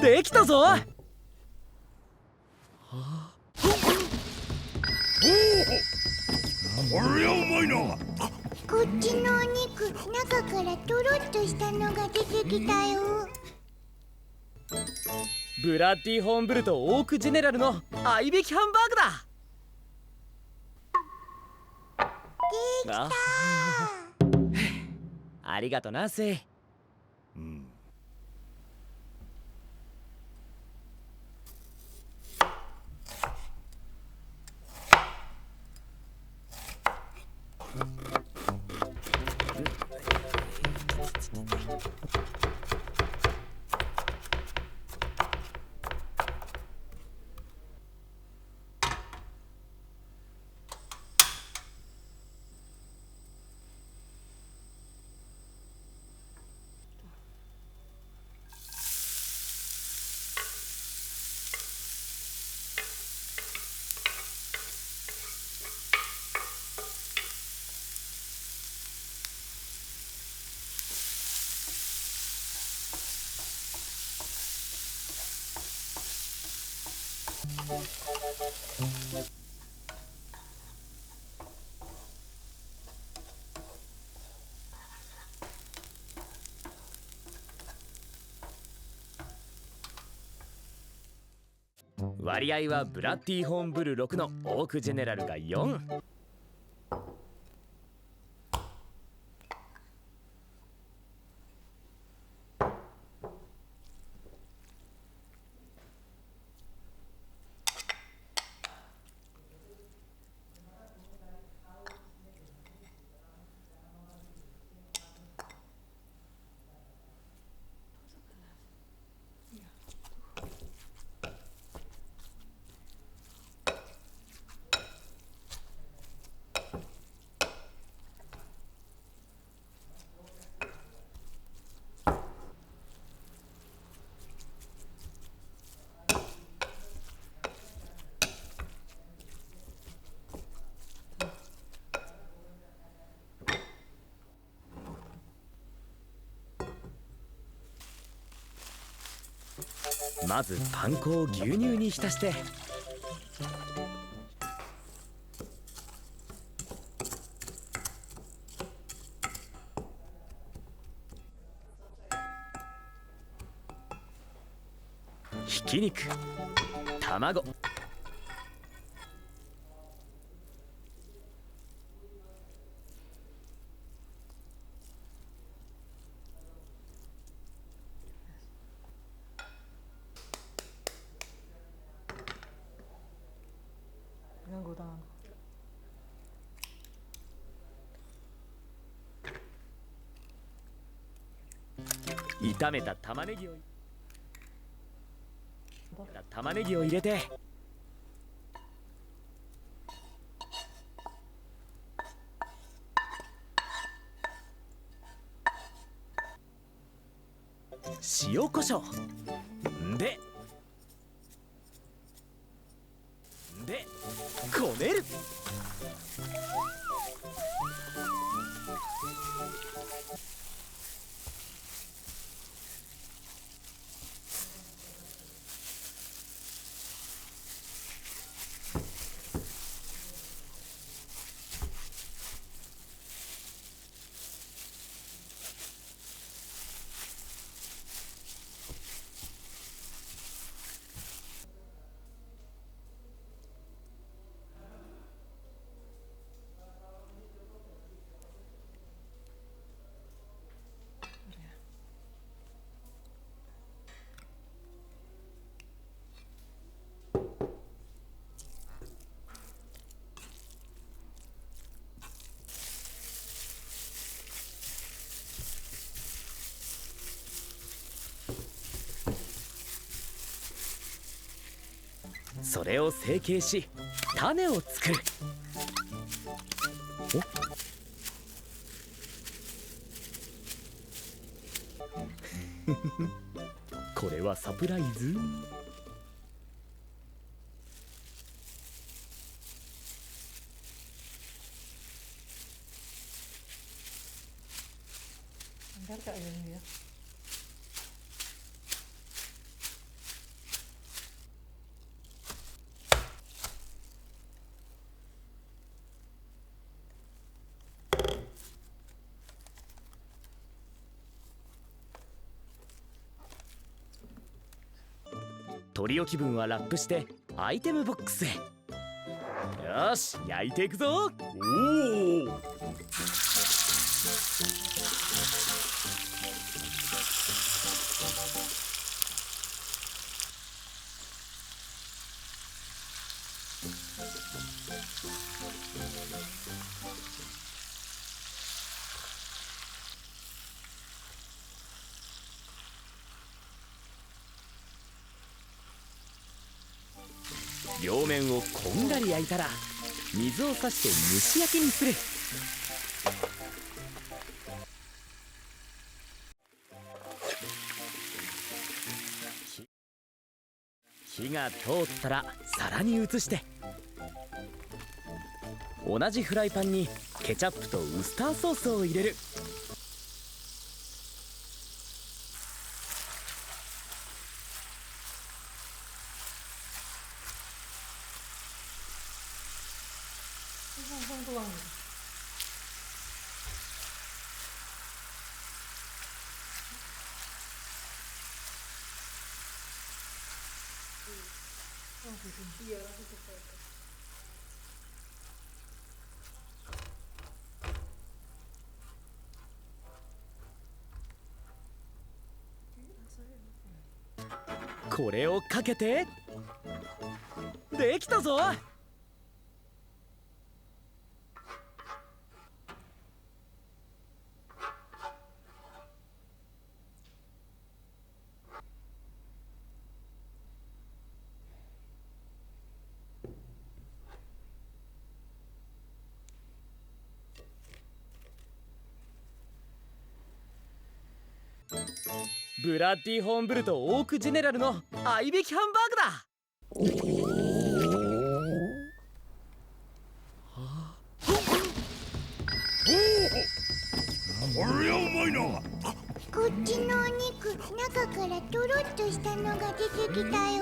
できたぞ。こりゃうまいな。こっちのお肉、中からとろっとしたのが出てきたよ。ブラッディ・ホーンブルとオーク・ジェネラルの合いびきハンバーグだ。できた。ありがとなセイ。割合はブラッディ・ホーンブル6のオーク・ジェネラルが4。まずパン粉を牛乳に浸してひき肉、卵、炒めた玉ねぎを入れて塩コショウでこねる。それを成形し種を作る。これはサプライズ。取り置き分はラップしてアイテムボックスへ。よし、焼いていくぞ。おお。両面をこんがり焼いたら水をさして蒸し焼きにする。火が通ったら皿に移して、同じフライパンにケチャップとウスターソースを入れる。これをかけてできたぞ。ブラッディ・ホーンブルとオーク・ジェネラルの合いびきハンバーグだ。こりゃうまいな。こっちのお肉、中からとろっとしたのが出てきたよ。